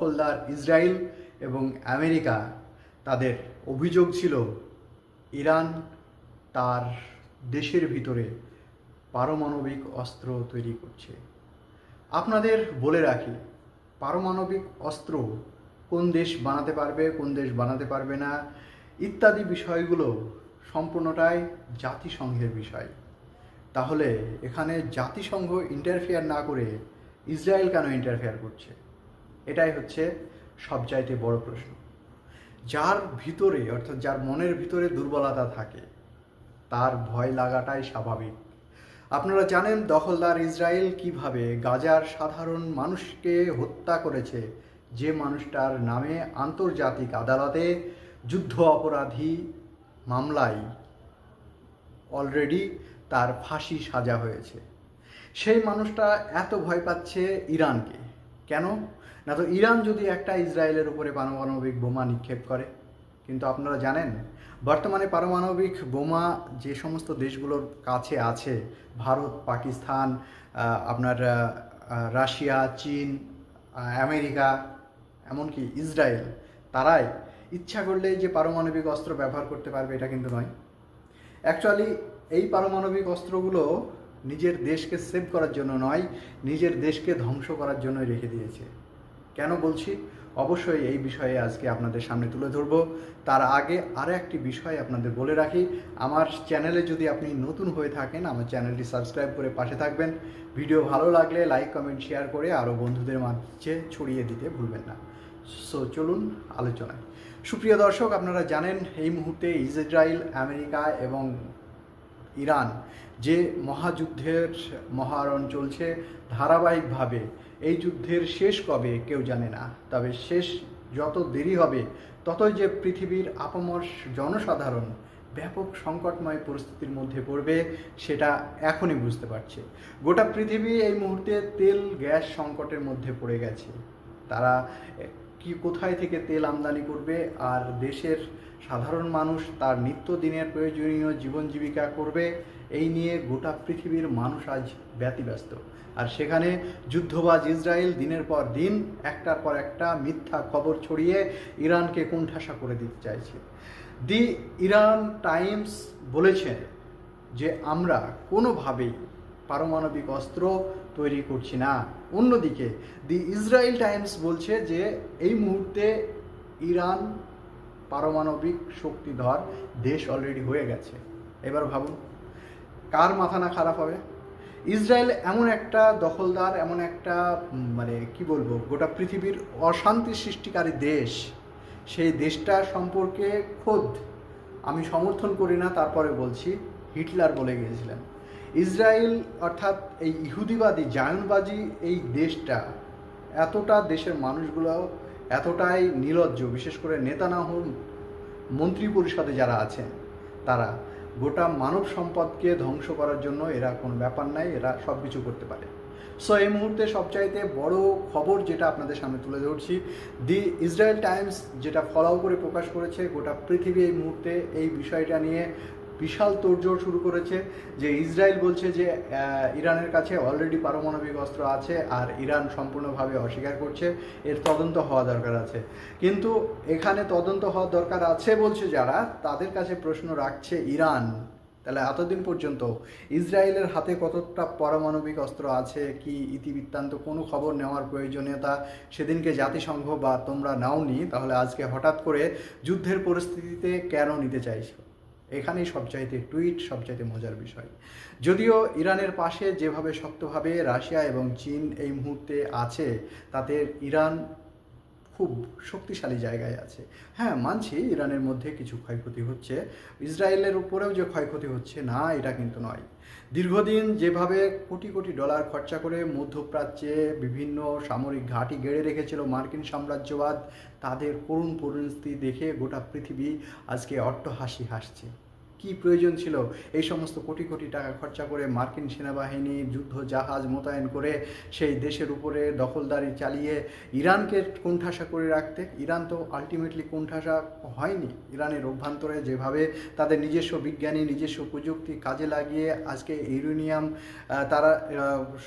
দখলদার ইসরায়েল এবং আমেরিকা, তাদের অভিযোগ ছিল ইরান তার দেশের ভিতরে পারমাণবিক অস্ত্র তৈরি করছে। আপনাদের বলে রাখি, পারমাণবিক অস্ত্র কোন দেশ বানাতে পারবে, কোন দেশ বানাতে পারবে না ইত্যাদি বিষয়গুলো সম্পূর্ণটাই জাতিসংঘের বিষয়। তাহলে এখানে জাতিসংঘ ইন্টারফেয়ার না করে ইসরায়েল কেন ইন্টারফেয়ার করছে? এটাই হচ্ছে সবচাইতে বড় প্রশ্ন। যার ভিতরে, অর্থাৎ যার মনের ভিতরে দুর্বলতা থাকে, তার ভয় লাগাটাই স্বাভাবিক। আপনারা জানেন দখলদার ইসরায়েল কিভাবে গাজার সাধারণ মানুষকে হত্যা করেছে, যে মানুষটার নামে আন্তর্জাতিক আদালতে যুদ্ধ অপরাধী মামলায় অলরেডি তার ফাঁসি সাজা হয়েছে। সেই মানুষটা এত ভয় পাচ্ছে ইরানকে। কেন? না তো ইরান যদি একটা ইসরায়েলের উপরে পারমাণবিক বোমা নিক্ষেপ করে। কিন্তু আপনারা জানেন বর্তমানে পারমাণবিক বোমা যে সমস্ত দেশগুলোর কাছে আছে, ভারত, পাকিস্তান, আপনার রাশিয়া, চীন, আমেরিকা, এমনকি ইসরায়েল, তারাই ইচ্ছা করলেই যে পারমাণবিক অস্ত্র ব্যবহার করতে পারবে এটা কিন্তু নয়। অ্যাকচুয়ালি এই পারমাণবিক অস্ত্রগুলো নিজের দেশকে সেভ করার জন্য নয়, নিজের দেশকে ধ্বংস করার জন্যই রেখে দিয়েছে। কেন বলছি? অবশ্যই এই বিষয়ে আজকে আপনাদের সামনে তুলে ধরব। তার আগে আরও একটি বিষয় আপনাদের বলে রাখি, আমার চ্যানেলে যদি আপনি নতুন হয়ে থাকেন, আমার চ্যানেলটি সাবস্ক্রাইব করে পাশে থাকবেন। ভিডিও ভালো লাগলে লাইক, কমেন্ট, শেয়ার করে আরও বন্ধুদের মাঝে ছড়িয়ে দিতে ভুলবেন না। সো চলুন আলোচনায়। সুপ্রিয় দর্শক, আপনারা জানেন এই মুহূর্তে ইসরায়েল, আমেরিকা এবং ইরান যে মহাযুদ্ধের মহারণ চলছে ধারাবাহিকভাবে, এই যুদ্ধের শেষ কবে কেউ জানে না। তবে শেষ যত দেরি হবে ততই যে পৃথিবীর আপামর জনসাধারণ ব্যাপক সংকটময় পরিস্থিতির মধ্যে পড়বে, সেটা এখনই বুঝতে পারছে। গোটা পৃথিবী এই মুহূর্তে তেল গ্যাস সংকটের মধ্যে পড়ে গেছে। তারা কোথায় থেকে তেল আমদানি করবে, আর দেশের সাধারণ মানুষ তার নিত্যদিনের প্রয়োজনীয় জীবন জীবিকা করবে, এই নিয়ে গোটা পৃথিবীর মানুষ আজ ব্যতিব্যস্ত। আর সেখানে যুদ্ধবাজ ইসরায়েল দিনের পর দিন একটার পর একটা মিথ্যা খবর ছড়িয়ে ইরানকে কোণঠাসা করে দিতে চাইছে। দি ইরান টাইমস বলেছে যে আমরা কোনোভাবেই পারমাণবিক অস্ত্র তৈরি করছি না। অন্যদিকে দি ইসরায়েল টাইমস বলছে যে এই মুহূর্তে ইরান পারমাণবিক শক্তিধর দেশ অলরেডি হয়ে গেছে। এবার ভাবুন কার মাথা না খারাপ হবে? ইসরায়েল এমন একটা দখলদার, এমন একটা কি বলবো, গোটা পৃথিবীর অশান্তি সৃষ্টিকারী দেশ। সেই দেশটা সম্পর্কে খোদ আমি সমর্থন করি না, তারপরে বলছি, হিটলার বলে গিয়েছিলেন ইসরায়েল অর্থাৎ এই ইহুদিবাদী জায়নবাদী এই দেশটা, এতটা দেশের মানুষগুলো এতটাই নির্লজ্জ, বিশেষ করে নেতানিয়াহুর মন্ত্রী পরিষদে যারা আছেন তারা গোটা মানব সম্পদকে ধ্বংস করার জন্য এরা কোনো ব্যাপার নাই, এরা সব কিছু করতে পারে। সো এই মুহূর্তে সবচাইতে বড় খবর যেটা আপনাদের সামনে তুলে ধরছি, দি ইসরায়েল টাইমস যেটা ফলো করে প্রকাশ করেছে, গোটা পৃথিবী এই মুহূর্তে এই বিষয়টা নিয়ে বিশাল তোড়জোড় শুরু করেছে। যে ইসরায়েল বলছে যে ইরানের কাছে অলরেডি পারমাণবিক অস্ত্র আছে, আর ইরান সম্পূর্ণভাবে অস্বীকার করছে, এর তদন্ত হওয়া দরকার আছে। কিন্তু এখানে তদন্ত হওয়ার দরকার আছে বলছে যারা, তাদের কাছে প্রশ্ন রাখছে ইরান, তাহলে এতদিন পর্যন্ত ইসরায়েলের হাতে কতটা পারমাণবিক অস্ত্র আছে, কি ইতিবৃত্তান্ত কোনো খবর নেওয়ার প্রয়োজনীয়তা সেদিনকে জাতিসংঘ বা তোমরা নাওনি, তাহলে আজকে হঠাৎ করে যুদ্ধের পরিস্থিতিতে কেন নিতে চাইছো? এখানেই সবচাইতে টুইট, সবচাইতে মজার বিষয়। যদিও ইরানের পাশে যেভাবে শক্তভাবে রাশিয়া এবং চীন এই মুহূর্তে আছে, তাতে ইরান খুব শক্তিশালী জায়গায় আছে। হ্যাঁ, মানছি ইরানের মধ্যে কিছু ক্ষয়ক্ষতি হচ্ছে, ইসরায়েলের উপরেও যে ক্ষয়ক্ষতি হচ্ছে না এটা কিন্তু নয়। দীর্ঘদিন যেভাবে কোটি কোটি ডলার খরচা করে মধ্যপ্রাচ্যে বিভিন্ন সামরিক ঘাঁটি গেড়ে রেখেছিল মার্কিন সাম্রাজ্যবাদ, তাদের করুণ পরিস্থিতি দেখে গোটা পৃথিবী আজকে অট্টহাসি হাসছে। কি প্রয়োজন ছিল এই সমস্ত কোটি কোটি টাকা খরচা করে মার্কিন সেনাবাহিনী যুদ্ধ জাহাজ মোতায়েন করে সেই দেশের উপরে দখলদারি চালিয়ে ইরানকে কোণঠাসা করে রাখতে? ইরান তো আলটিমেটলি কোণঠাসা হয়নি। ইরানের অভ্যন্তরে যেভাবে তাদের নিজস্ব বিজ্ঞানী নিজস্ব প্রযুক্তি কাজে লাগিয়ে আজকে ইউরেনিয়াম তারা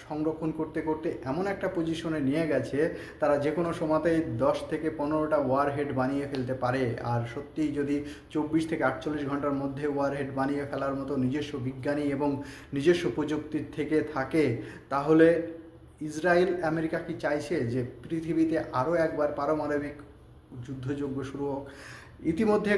সংরক্ষণ করতে করতে এমন একটা পজিশনে নিয়ে গেছে, তারা যে কোনো সময়তেই 10 থেকে 15টা ওয়ারহেড বানিয়ে ফেলতে পারে। আর সত্যিই যদি 24 থেকে 48 ঘন্টার মধ্যে ওয়ারহেড বানিয়ে ফেলার মতো নিজস্ব বিজ্ঞানী এবং নিজস্ব প্রযুক্তির থেকে থাকে, তাহলে ইসরায়েল আমেরিকা কি চাইছে যে পৃথিবীতে আরও একবার পারমাণবিক যুদ্ধযজ্ঞ শুরু হোক? ইতিমধ্যে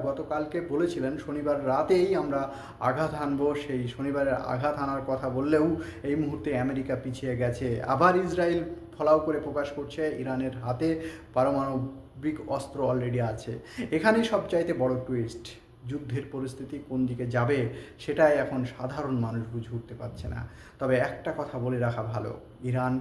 গতকালকে বলেছিলেন শনিবার রাতেই আমরা আঘাত হানব। সেই শনিবারের আঘাত হানার কথা বললেও এই মুহূর্তে আমেরিকা পিছিয়ে গেছে। আবার ইসরায়েল ফলাও করে প্রকাশ করছে ইরানের হাতে পারমাণবিক অস্ত্র অলরেডি আছে। এখানেই সবচাইতে বড় টুইস্ট। যুদ্ধের পরিস্থিতি কোন দিকে যাবে সেটাই এখন সাধারণ মানুষ বুঝে উঠতে পারছে না। তবে একটা কথা বলে রাখা ভালো, ইরান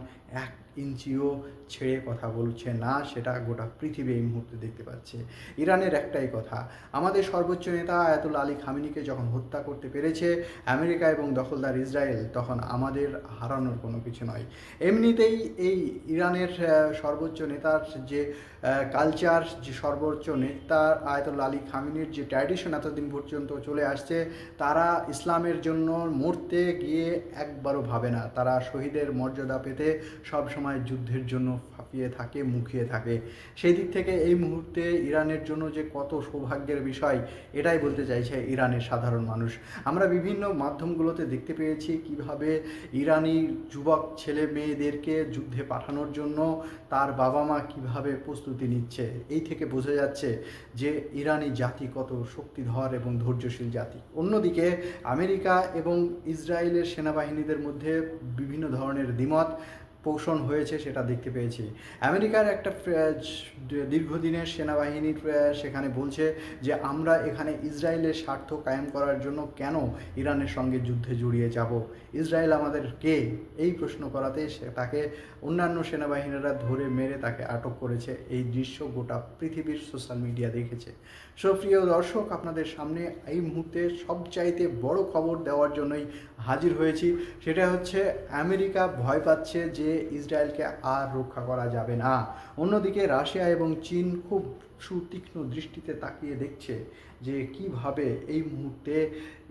1 ইঞ্চিও ছেড়ে কথা বলছে না, সেটা গোটা পৃথিবী এই মুহূর্তে দেখতে পাচ্ছে। ইরানের একটাই কথা, আমাদের সর্বোচ্চ নেতা আয়াতুল্লাহ আলী খামেনিকে যখন হত্যা করতে পেরেছে আমেরিকা এবং দখলদার ইসরায়েল, তখন আমাদের হারানোর কোনো কিছু নয়। এমনিতেই এই ইরানের সর্বোচ্চ নেতার যে কালচার, যে সর্বোচ্চ নেতা আয়াতুল্লাহ আলী খামেনির যে ট্র্যাডিশন এতদিন পর্যন্ত চলে আসছে, তারা ইসলামের জন্য মরতে গিয়ে একবারও ভাবে না। তারা শহীদের মর্যাদা পেতে সবসময় যুদ্ধের জন্য ফাঁপিয়ে থাকে, মুখিয়ে থাকে। সেই দিক থেকে এই মুহূর্তে ইরানের জন্য যে কত সৌভাগ্যের বিষয়, এটাই বলতে চাইছে ইরানের সাধারণ মানুষ। আমরা বিভিন্ন মাধ্যমগুলোতে দেখতে পেয়েছি কিভাবে ইরানি যুবক ছেলে মেয়েদেরকে যুদ্ধে পাঠানোর জন্য তার বাবা মা কিভাবে প্রস্তুতি নিচ্ছে। এই থেকে বোঝা যাচ্ছে যে ইরানি জাতি কত শক্তিধর এবং ধৈর্যশীল জাতি। অন্যদিকে আমেরিকা এবং ইসরায়েলের সেনাবাহিনীদের মধ্যে বিভিন্ন ধরনের দ্বিমত পোষণ হয়েছে, সেটা দেখতে পেয়েছি। আমেরিকার একটা দীর্ঘদিনের সেনাবাহিনীর সেখানে বলছে যে আমরা এখানে ইসরায়েলের স্বার্থ কায়েম করার জন্য কেন ইরানের সঙ্গে যুদ্ধে জড়িয়ে যাব, ইসরায়েল আমাদের কে? এই প্রশ্ন করাতে তাকে অন্যান্য সেনাবাহিনীরা ধরে মেরে তাকে আটক করেছে। এই দৃশ্য গোটা পৃথিবীর সোশ্যাল মিডিয়া দেখেছে। প্রিয় দর্শক, আপনাদের সামনে এই মুহূর্তে সবচাইতে বড় খবর দেওয়ার জন্যই হাজির হয়েছি। সেটা হচ্ছে আমেরিকা ভয় পাচ্ছে যে ইসরায়েলকে আর রক্ষা করা যাবে না। অন্যদিকে রাশিয়া এবং চীন খুব সুতীক্ষ্ণ দৃষ্টিতে তাকিয়ে দেখছে যে কিভাবে এই মুহূর্তে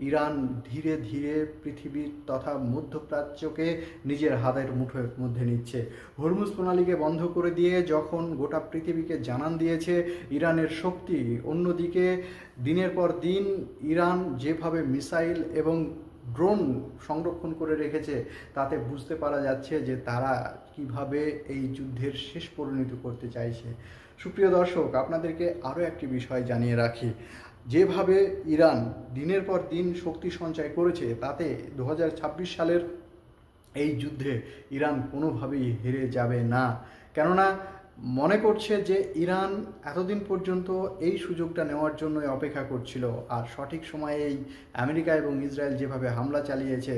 ইরান ধীরে ধীরে পৃথিবীর তথা মধ্যপ্রাচ্যকে নিজের হাতের মুঠোর মধ্যে নিচ্ছে। হরমুজ প্রণালীকে বন্ধ করে দিয়ে যখন গোটা পৃথিবীকে জানান দিয়েছে ইরানের শক্তি, অন্যদিকে দিনের পর দিন ইরান যেভাবে মিসাইল এবং ড্রোন সংরক্ষণ করে রেখেছে, তাতে বুঝতে পারা যাচ্ছে যে তারা কিভাবে এই যুদ্ধের শেষ পরিণতি করতে চাইছে। সুপ্রিয় দর্শক, আপনাদেরকে আরও একটি বিষয় জানিয়ে রাখি, যেভাবে ইরান দিনের পর দিন শক্তি সঞ্চয় করেছে, তাতে 2026 সালের এই যুদ্ধে ইরান কোনোভাবেই হেরে যাবে না। কেননা মনে করছে যে ইরান এতদিন পর্যন্ত এই সুযোগটা নেওয়ার জন্যই অপেক্ষা করছিল, আর সঠিক সময়ে এই আমেরিকা এবং ইসরায়েল যেভাবে হামলা চালিয়েছে,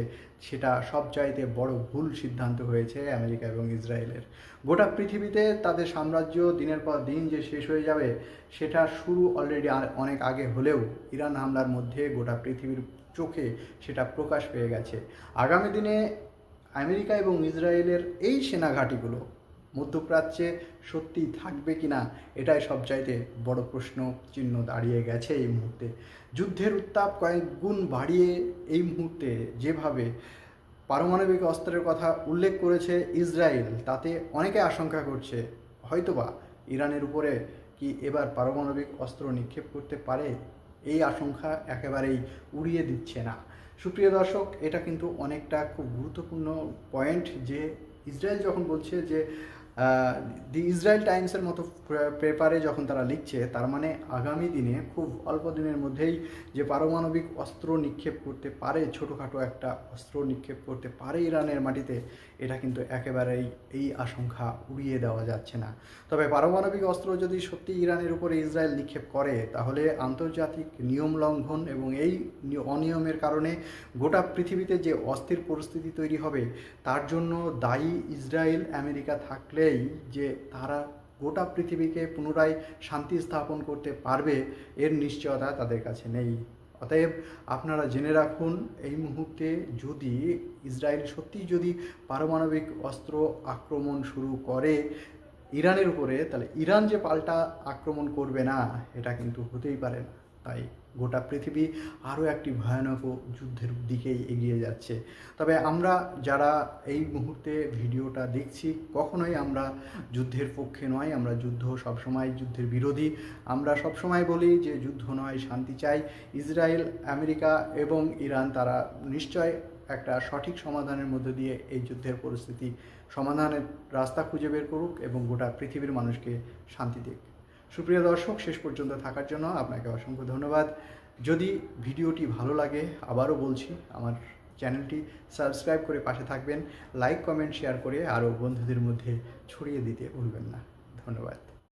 সেটা সবচাইতে বড় ভুল সিদ্ধান্ত হয়েছে আমেরিকা এবং ইসরায়েলের। গোটা পৃথিবীতে তাদের সাম্রাজ্য দিনের পর দিন যে শেষ হয়ে যাবে, সেটা শুরু অলরেডি অনেক আগে হলেও ইরান হামলার মধ্যে গোটা পৃথিবীর চোখে সেটা প্রকাশ পেয়ে গেছে। আগামী দিনে আমেরিকা এবং ইসরায়েলের এই সেনাঘাঁটিগুলো মধ্যপ্রাচ্যে সত্যিই থাকবে কিনা, এটাই সবচাইতে বড় প্রশ্ন চিহ্ন দাঁড়িয়ে গেছে এই মুহূর্তে। যুদ্ধের উত্তাপ কয়েক গুণ বাড়িয়ে এই মুহূর্তে যেভাবে পারমাণবিক অস্ত্রের কথা উল্লেখ করেছে ইসরায়েল, তাতে অনেকে আশঙ্কা করছে হয়তোবা ইরানের উপরে কি এবার পারমাণবিক অস্ত্র নিক্ষেপ করতে পারে। এই আশঙ্কা একেবারেই উড়িয়ে দিচ্ছে না। সুপ্রিয় দর্শক, এটা কিন্তু অনেকটা খুব গুরুত্বপূর্ণ পয়েন্ট যে ইসরায়েল যখন বলছে যে দি ইসরায়েল টাইমসের মতো পেপারে যখন তারা লিখছে, তার মানে আগামী দিনে খুব অল্প দিনের মধ্যেই যে পারমাণবিক অস্ত্র নিক্ষেপ করতে পারে, ছোটোখাটো একটা অস্ত্র নিক্ষেপ করতে পারে ইরানের মাটিতে, এটা কিন্তু একেবারেই এই আশঙ্কা উড়িয়ে দেওয়া যাচ্ছে না। তবে পারমাণবিক অস্ত্র যদি সত্যি ইরানের উপরে ইসরায়েল নিক্ষেপ করে, তাহলে আন্তর্জাতিক নিয়ম লঙ্ঘন এবং এই অনিয়মের কারণে গোটা পৃথিবীতে যে অস্থির পরিস্থিতি তৈরি হবে, তার জন্য দায়ী ইসরায়েল আমেরিকা থাকলেই যে তারা গোটা পৃথিবীকে পুনরায় শান্তি স্থাপন করতে পারবে এর নিশ্চয়তা তাদের কাছে নেই। অতএব আপনারা জেনে রাখুন, এই মুহূর্তে যদি ইসরায়েল সত্যিই যদি পারমাণবিক অস্ত্র আক্রমণ শুরু করে ইরানের উপরে, তাহলে ইরান যে পাল্টা আক্রমণ করবে না এটা কিন্তু হতেই পারে না। তাই গোটা পৃথিবী আরও একটি ভয়ানক যুদ্ধের দিকেই এগিয়ে যাচ্ছে। তবে আমরা যারা এই মুহূর্তে ভিডিওটা দেখছি, কখনোই আমরা যুদ্ধের পক্ষে নয়, আমরা সবসময় যুদ্ধের বিরোধী। আমরা সবসময় বলি যে যুদ্ধ নয়, শান্তি চাই। ইসরায়েল, আমেরিকা এবং ইরান তারা নিশ্চয় একটা সঠিক সমাধানের মধ্যে দিয়ে এই যুদ্ধের পরিস্থিতি সমাধানের রাস্তা খুঁজে বের করুক এবং গোটা পৃথিবীর মানুষকে শান্তি দিক। সুপ্রিয় দর্শক, শেষ পর্যন্ত থাকার জন্য আপনাকে অসংখ্য ধন্যবাদ। যদি ভিডিওটি ভালো লাগে, আবারও বলছি, আমার চ্যানেলটি সাবস্ক্রাইব করে পাশে থাকবেন, লাইক কমেন্ট শেয়ার করে আরও বন্ধুদের মধ্যে ছড়িয়ে দিতে ভুলবেন না। ধন্যবাদ।